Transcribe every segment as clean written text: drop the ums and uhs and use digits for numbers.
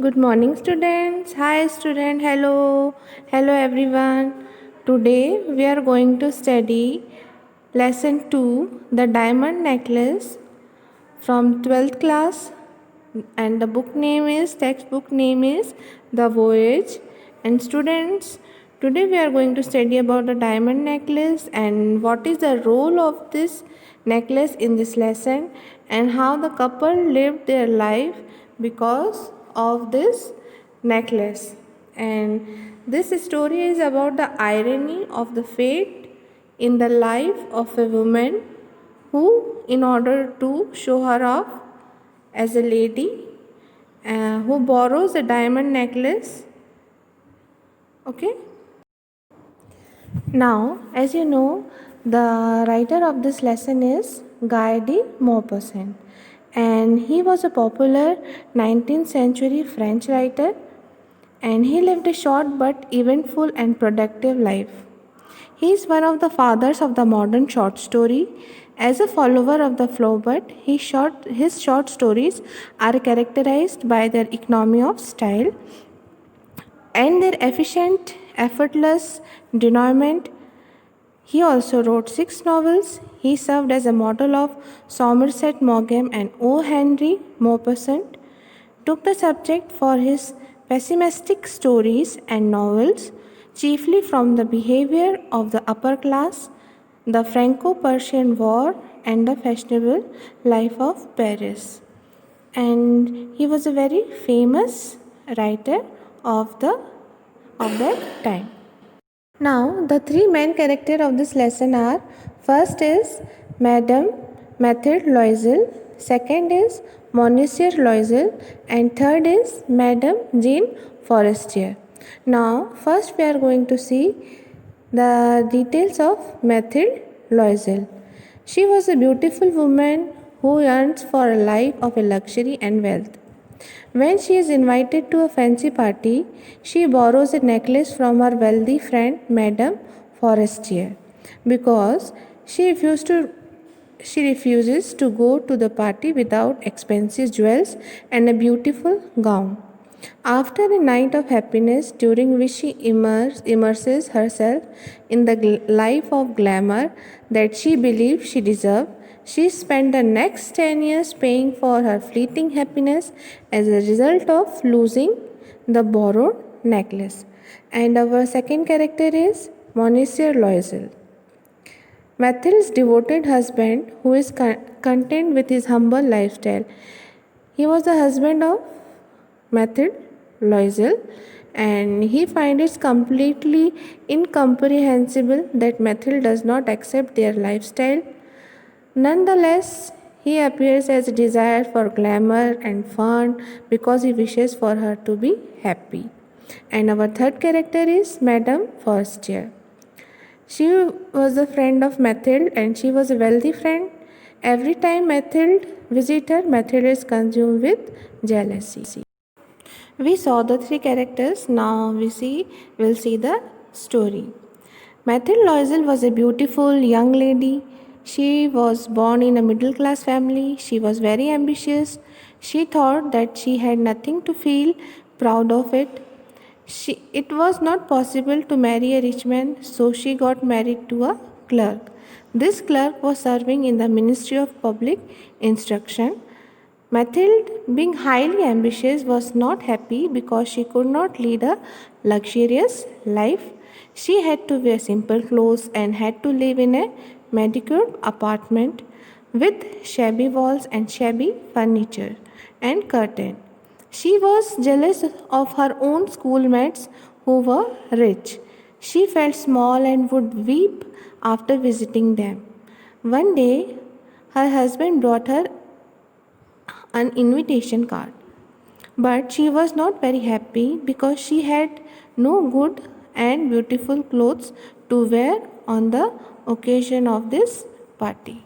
Good morning, students. Hi, student. Hello. Hello, everyone. Today we are going to study lesson 2, the diamond necklace from 12th class. And the textbook name is The Voyage. And students, today we are going to study about the diamond necklace and what is the role of this necklace in this lesson and how the couple lived their life because of this necklace. And this story is about the irony of the fate in the life of a woman who, in order to show her off as a lady, who borrows a diamond necklace. Okay. Now, as you know, the writer of this lesson is Guy de Maupassant, and he was a popular 19th century French writer, and he lived a short but eventful and productive life. He is one of the fathers of the modern short story. As a follower of the Flaubert, his short stories are characterized by their economy of style and their efficient, effortless denouement. He also wrote 6 novels. He served as a model of Somerset Maugham, and O. Henry Maupassant took the subject for his pessimistic stories and novels, chiefly from the behavior of the upper class, the Franco-Prussian War, and the fashionable life of Paris. And he was a very famous writer of that time. Now, the three main characters of this lesson are: first is Madame Mathilde Loisel, second is Monsieur Loisel, and third is Madame Jean Forestier. Now, first we are going to see the details of Mathilde Loisel. She was a beautiful woman who yearns for a life of luxury and wealth. When she is invited to a fancy party, she borrows a necklace from her wealthy friend Madame Forestier because she refuses to go to the party without expensive jewels and a beautiful gown. After a night of happiness during which she immerses herself in the life of glamour that she believes she deserves, she spent the next 10 years paying for her fleeting happiness as a result of losing the borrowed necklace. And our second character is Monsieur Loisel, Mathilde's devoted husband who is content with his humble lifestyle. He was the husband of Mathilde Loisel, and he finds it completely incomprehensible that Mathilde does not accept their lifestyle. Nonetheless, he appears as a desire for glamour and fun because he wishes for her to be happy. And our third character is Madame Forestier. She was a friend of Mathilde and she was a wealthy friend. Every time Mathilde visits her, Mathilde is consumed with jealousy. We saw the three characters, now we'll see the story. Mathilde Loisel was a beautiful young lady. She was born in a middle class family. She was very ambitious. She thought that she had nothing to feel proud of it. It was not possible to marry a rich man, so she got married to a clerk. This clerk was serving in the Ministry of Public Instruction. Mathilde, being highly ambitious, was not happy because she could not lead a luxurious life. She had to wear simple clothes and had to live in a mediocre apartment with shabby walls and shabby furniture and curtain. She was jealous of her own schoolmates who were rich. She felt small and would weep after visiting them. One day, her husband brought her an invitation card. But she was not very happy because she had no good and beautiful clothes to wear on the occasion of this party.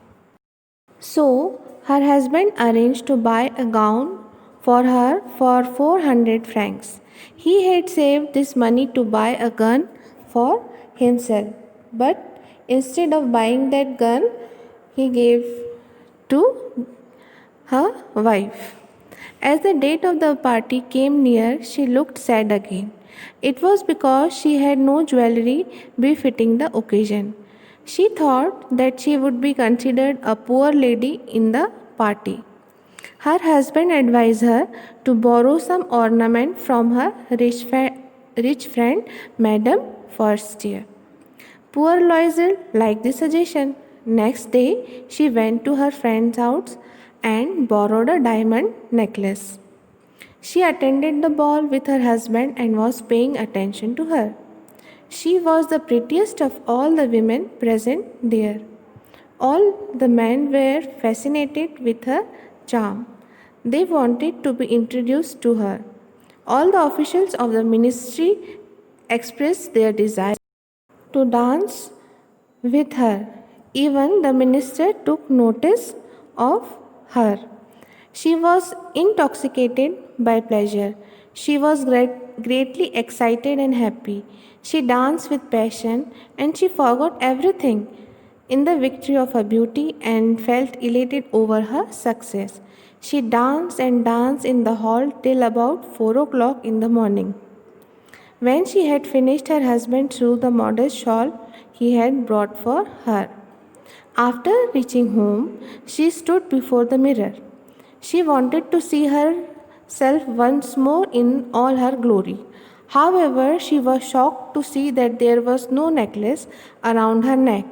So, her husband arranged to buy a gown for her for 400 francs. He had saved this money to buy a gun for himself, but instead of buying that gun, he gave to her wife. As the date of the party came near, she looked sad again. It was because she had no jewelry befitting the occasion. She thought that she would be considered a poor lady in the party. Her husband advised her to borrow some ornament from her rich friend, Madame Forestier. Poor Loisel liked the suggestion. Next day, she went to her friend's house and borrowed a diamond necklace. She attended the ball with her husband and was paying attention to her. She was the prettiest of all the women present there. All the men were fascinated with her charm. They wanted to be introduced to her. All the officials of the ministry expressed their desire to dance with her. Even the minister took notice of her. She was intoxicated by pleasure. She was greatly excited and happy. She danced with passion and she forgot everything in the victory of her beauty and felt elated over her success. She danced and danced in the hall till about 4 o'clock in the morning. When she had finished, her husband threw the modest shawl he had brought for her. After reaching home, she stood before the mirror. She wanted to see herself once more in all her glory. However, she was shocked to see that there was no necklace around her neck,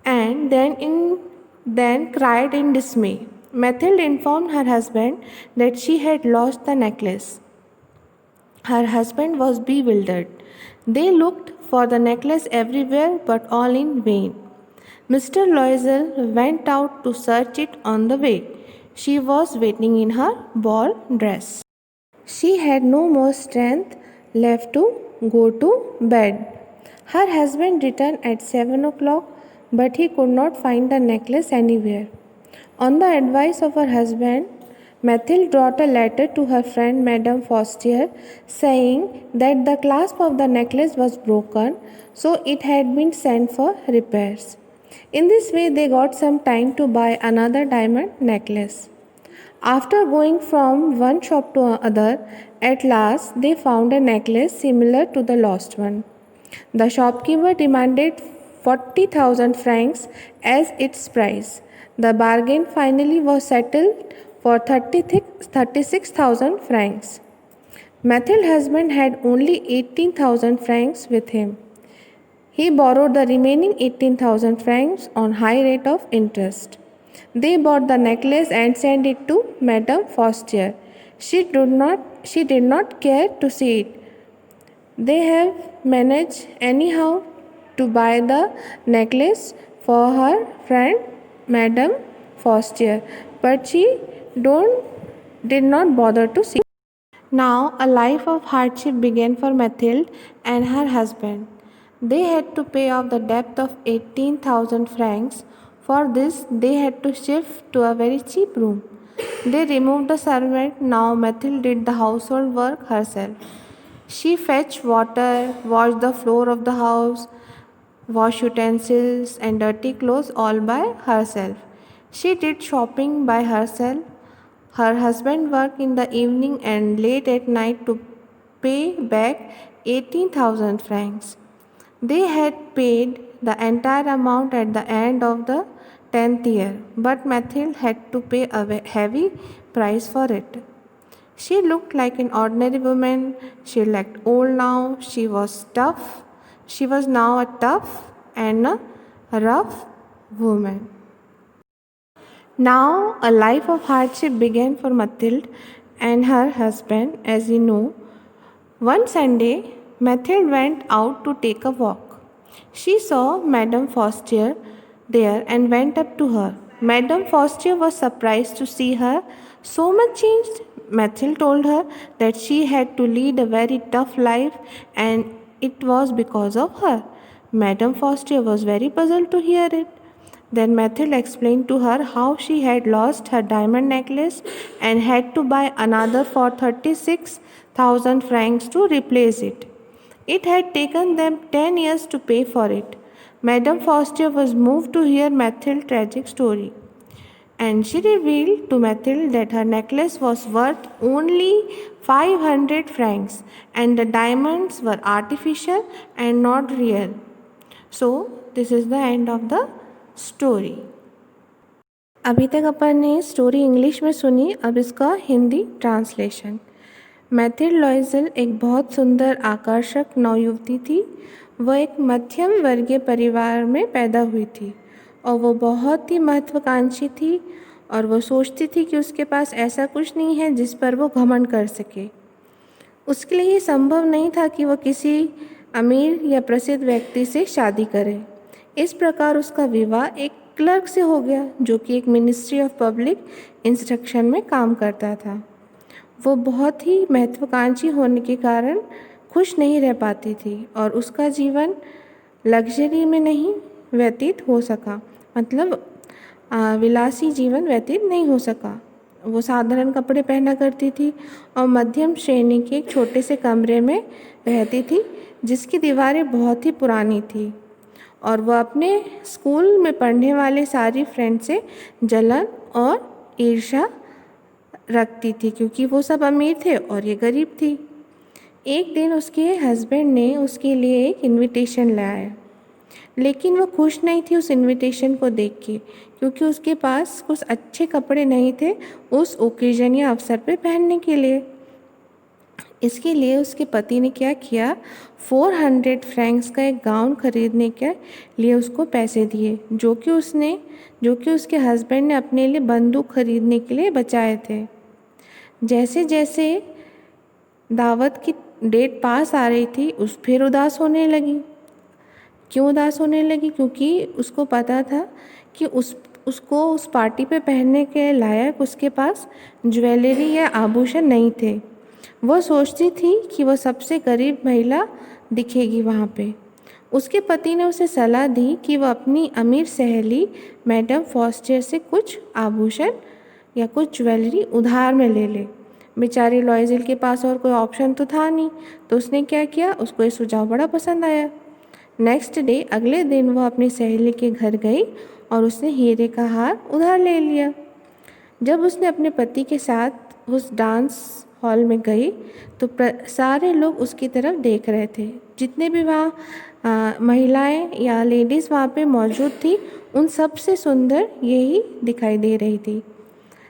and then cried in dismay. Mathilde informed her husband that she had lost the necklace. Her husband was bewildered. They looked for the necklace everywhere, but all in vain. Mr. Loisel went out to search it on the way. She was waiting in her ball dress. She had no more strength left to go to bed. Her husband returned at 7 o'clock, but he could not find the necklace anywhere. On the advice of her husband, Mathilde wrote a letter to her friend Madame Forestier saying that the clasp of the necklace was broken, so it had been sent for repairs. In this way, they got some time to buy another diamond necklace. After going from one shop to another, at last they found a necklace similar to the lost one. The shopkeeper demanded 40,000 francs as its price. The bargain finally was settled for 36,000 francs. Mathilde's husband had only 18,000 francs with him. He borrowed the remaining 18,000 francs on high rate of interest. They bought the necklace and sent it to Madame Forestier. She did not care to see it. They have managed anyhow to buy the necklace for her friend Madame Forestier, but she did not bother to see. Now a life of hardship began for Mathilde and her husband. They had to pay off the debt of 18,000 francs. For this, they had to shift to a very cheap room. They removed the servant. Now Mathilde did the household work herself. She fetched water, washed the floor of the house, washed utensils and dirty clothes all by herself. She did shopping by herself. Her husband worked in the evening and late at night to pay back 18,000 francs. They had paid the entire amount at the end of the 10th year, but Mathilde had to pay a heavy price for it. She looked like an ordinary woman. She looked old now. She was tough. She was now a tough and a rough woman. Now a life of hardship began for Mathilde and her husband. As you know, one Sunday, Mathilde went out to take a walk. She saw Madame Forestier there and went up to her. Madame Forestier was surprised to see her so much changed. Mathilde told her that she had to lead a very tough life and it was because of her. Madame Forestier was very puzzled to hear it. Then Mathilde explained to her how she had lost her diamond necklace and had to buy another for 36,000 francs to replace it. It had taken them 10 years to pay for it. Madame Forestier was moved to hear Mathilde's tragic story. And she revealed to Mathilde that her necklace was worth only 500 francs and the diamonds were artificial and not real. So, this is the end of the story. अभी तक अपन ने story English में सुनी, अब इसका Hindi translation. Mathilde लॉइजल एक बहुत सुंदर आकर्षक नवयुवती थी। वह एक मध्यम वर्गीय परिवार में पैदा हुई थी और वो बहुत ही महत्वाकांक्षी थी और वो सोचती थी कि उसके पास ऐसा कुछ नहीं है जिस पर वो घमंड कर सके। उसके लिए ये संभव नहीं था कि वह किसी अमीर या प्रसिद्ध व्यक्ति से शादी करे। इस प्रकार उसका विवाह एक क्लर्क से हो गया जो कि एक मिनिस्ट्री ऑफ पब्लिक इंस्ट्रक्शन में काम करता था। वो बहुत ही महत्वाकांक्षी होने के कारण खुश नहीं रह पाती थी और उसका जीवन लग्जरी में नहीं व्यतीत हो सका, मतलब विलासी जीवन व्यतीत नहीं हो सका। वो साधारण कपड़े पहना करती थी और मध्यम श्रेणी के एक छोटे से कमरे में रहती थी जिसकी दीवारें बहुत ही पुरानी थी और वह अपने स्कूल में पढ़ने वाले सारी फ्रेंड से जलन और ईर्ष्या रखती थी क्योंकि वो सब अमीर थे और ये गरीब थी। एक दिन उसके हस्बैंड ने उसके लिए एक इनविटेशन लाया, लेकिन वो खुश नहीं थी उस इनविटेशन को देख के क्योंकि उसके पास कुछ अच्छे कपड़े नहीं थे उस ओकेजन या अवसर पे पहनने के लिए। इसके लिए उसके पति ने क्या किया, 400 फ्रैंक्स का एक गाउन खरीदने के लिए उसको पैसे दिए जो कि उसके हस्बैंड ने अपने लिए बंदूक खरीदने के लिए बचाए थे। जैसे जैसे दावत की डेट पास आ रही थी फिर उदास होने लगी। क्यों उदास होने लगी? क्योंकि उसको पता था कि उसको उस पार्टी पे पहनने के लायक उसके पास ज्वेलरी या आभूषण नहीं थे। वो सोचती थी कि वो सबसे गरीब महिला दिखेगी वहाँ पे। उसके पति ने उसे सलाह दी कि वह अपनी अमीर सहेली मैडम फॉस्टर से कुछ आभूषण या कुछ ज्वेलरी उधार में ले ले। बेचारी लॉइजल के पास और कोई ऑप्शन तो था नहीं, तो उसने क्या किया, उसको ये सुझाव बड़ा पसंद आया। नेक्स्ट डे, अगले दिन वह अपनी सहेली के घर गई और उसने हीरे का हार उधार ले लिया। जब उसने अपने पति के साथ उस डांस हॉल में गई तो सारे लोग उसकी तरफ देख रहे थे। जितने भी वहाँ महिलाएं या लेडीज़ वहाँ पे मौजूद थी उन सबसे सुंदर यही दिखाई दे रही थी।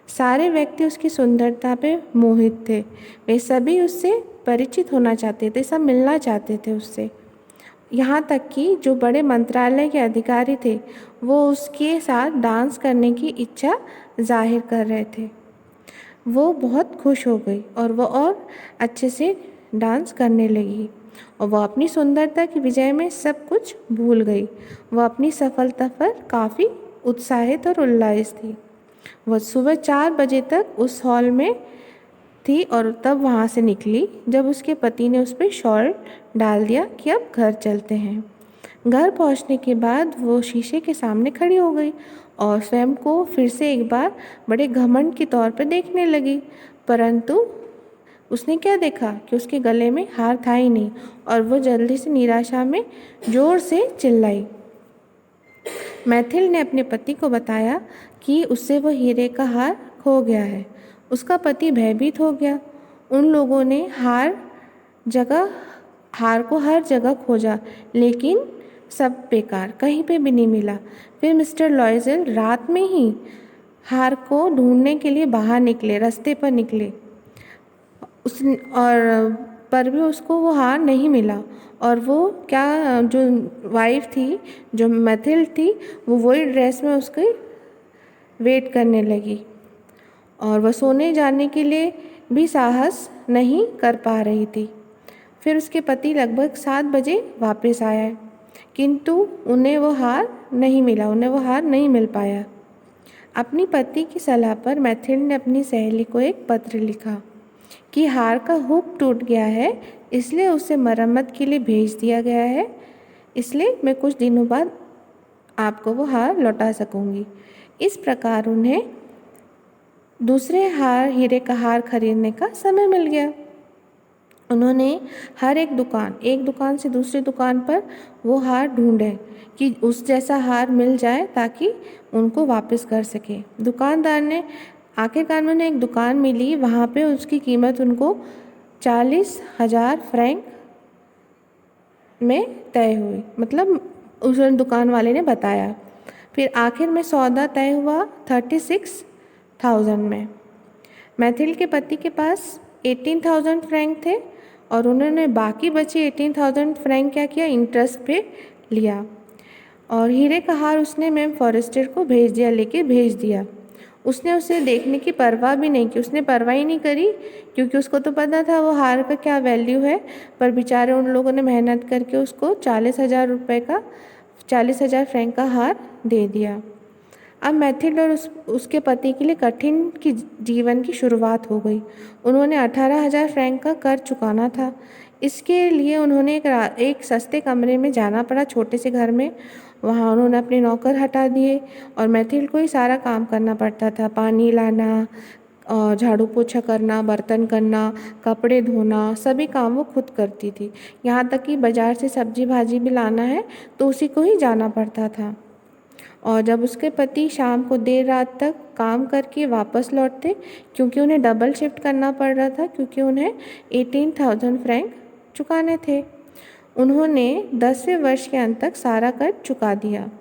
सारे व्यक्ति उसकी सुंदरता पे मोहित थे। वे सभी उससे परिचित होना चाहते थे, सब मिलना चाहते थे उससे। यहाँ तक कि जो बड़े मंत्रालय के अधिकारी थे वो उसके साथ डांस करने की इच्छा जाहिर कर रहे थे। वो बहुत खुश हो गई और वो और अच्छे से डांस करने लगी और वह अपनी सुंदरता की विजय में सब कुछ भूल गई। वह अपनी सफलता पर काफ़ी उत्साहित और उल्लासित थी। वह सुबह 4 बजे तक उस हॉल में थी और तब वहाँ से निकली जब उसके पति ने उस पर शॉल डाल दिया कि अब घर चलते हैं। घर पहुँचने के बाद वो शीशे के सामने खड़ी हो गई और स्वयं को फिर से एक बार बड़े घमंड के तौर पर देखने लगी, परंतु उसने क्या देखा कि उसके गले में हार था ही नहीं और वो जल्दी से निराशा में ज़ोर से चिल्लाई। मैथिल्ड ने अपने पति को बताया कि उससे वो हीरे का हार खो गया है। उसका पति भयभीत हो गया। उन लोगों ने हार को हर जगह खोजा, लेकिन सब बेकार, कहीं पे भी नहीं मिला। फिर मिस्टर लॉइजल रात में ही हार को ढूंढने के लिए बाहर निकले, रास्ते पर निकले पर भी उसको वो हार नहीं मिला और वो जो वाइफ थी, जो मैथिल्ड थी, वो वही ड्रेस में उसके वेट करने लगी और वह सोने जाने के लिए भी साहस नहीं कर पा रही थी। फिर उसके पति लगभग 7 बजे वापस आया, किंतु उन्हें वो हार नहीं मिल पाया। अपनी पति की सलाह पर मैथिल्ड ने अपनी सहेली को एक पत्र लिखा कि हार का हुक टूट गया है, इसलिए उसे मरम्मत के लिए भेज दिया गया है, इसलिए मैं कुछ दिनों बाद आपको वो हार लौटा सकूंगी। इस प्रकार उन्हें दूसरे हीरे का हार खरीदने का समय मिल गया। उन्होंने हर एक दुकान से दूसरी दुकान पर वो हार ढूंढे कि उस जैसा हार मिल जाए ताकि उनको वापस कर सके। दुकानदार ने आखिरकार में उन्हें एक दुकान मिली, वहाँ पे उसकी कीमत उनको 40,000 फ्रैंक में तय हुई, मतलब उस दुकान वाले ने बताया। फिर आखिर में सौदा तय हुआ 36,000 में। मैथिल के पति के पास 18,000 फ्रैंक थे और उन्होंने बाकी बचे 18,000 फ्रैंक क्या किया, इंटरेस्ट पे लिया और हीरे का हार उसने मैम फॉरेस्टर को लेके भेज दिया। उसने उसे देखने की परवाह भी नहीं की, उसने परवाह ही नहीं करी क्योंकि उसको तो पता था वो हार का क्या वैल्यू है। पर बेचारे उन लोगों ने मेहनत करके उसको 40,000 फ्रैंक का हार दे दिया। अब मैथिल्ड और उसके पति के लिए कठिन की जीवन की शुरुआत हो गई। उन्होंने 18,000 फ्रैंक का कर्ज चुकाना था। इसके लिए उन्होंने एक सस्ते कमरे में जाना पड़ा, छोटे से घर में। वहाँ उन्होंने अपने नौकर हटा दिए और मैथिल्ड को ही सारा काम करना पड़ता था, पानी लाना, झाड़ू पोछा करना, बर्तन करना, कपड़े धोना, सभी काम वो खुद करती थी। यहाँ तक कि बाज़ार से सब्जी भाजी भी लाना है तो उसी को ही जाना पड़ता था। और जब उसके पति शाम को देर रात तक काम करके वापस लौटते, क्योंकि उन्हें डबल शिफ्ट करना पड़ रहा था, क्योंकि उन्हें 18,000 फ्रैंक चुकाने थे। उन्होंने 10वें वर्ष के अंत तक सारा कर्ज चुका दिया,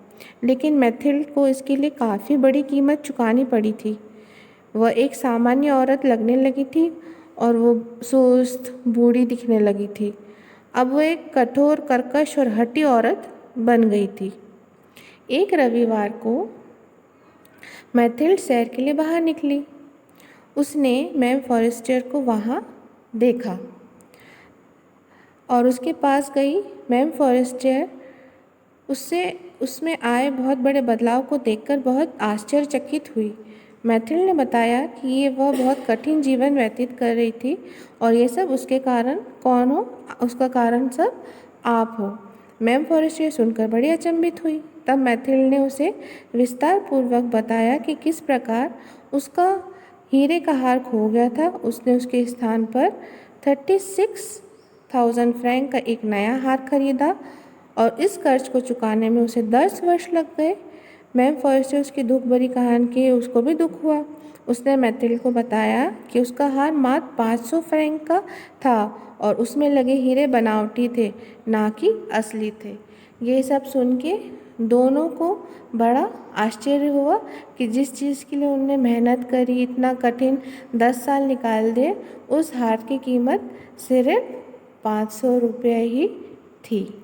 लेकिन मैथिल्ड को इसके लिए काफ़ी बड़ी कीमत चुकानी पड़ी थी। वह एक सामान्य औरत लगने लगी थी और वो सुस्त बूढ़ी दिखने लगी थी। अब वो एक कठोर, कर्कश और हठी औरत बन गई थी। एक रविवार को मैथिल्ड सैर के लिए बाहर निकली। उसने मैम फॉरेस्टर को वहाँ देखा और उसके पास गई। मैम फॉरेस्टर उसमें आए बहुत बड़े बदलाव को देखकर बहुत आश्चर्यचकित हुई। मैथिल्ड ने बताया कि वह बहुत कठिन जीवन व्यतीत कर रही थी और ये सब उसके कारण कौन हो, उसका कारण सब आप हो। मैम फॉरेस्टर सुनकर बड़ी अचंभित हुई। तब मैथिल्ड ने उसे विस्तार पूर्वक बताया कि किस प्रकार उसका हीरे का हार खो गया था। उसने उसके स्थान पर 36,000 फ्रैंक का एक नया हार खरीदा और इस कर्ज को चुकाने में उसे 10 वर्ष लग गए। मैम फॉरेस्टर उसकी दुख भरी कहानी के उसको भी दुख हुआ। उसने मैथिल्ड को बताया कि उसका हार मात्र 500 फ्रैंक का था और उसमें लगे हीरे बनावटी थे, ना कि असली थे। ये सब सुन के दोनों को बड़ा आश्चर्य हुआ कि जिस चीज़ के लिए उन्होंने मेहनत करी, इतना कठिन 10 साल निकाल दिए, उस हार की कीमत सिर्फ 500 रुपये ही थी।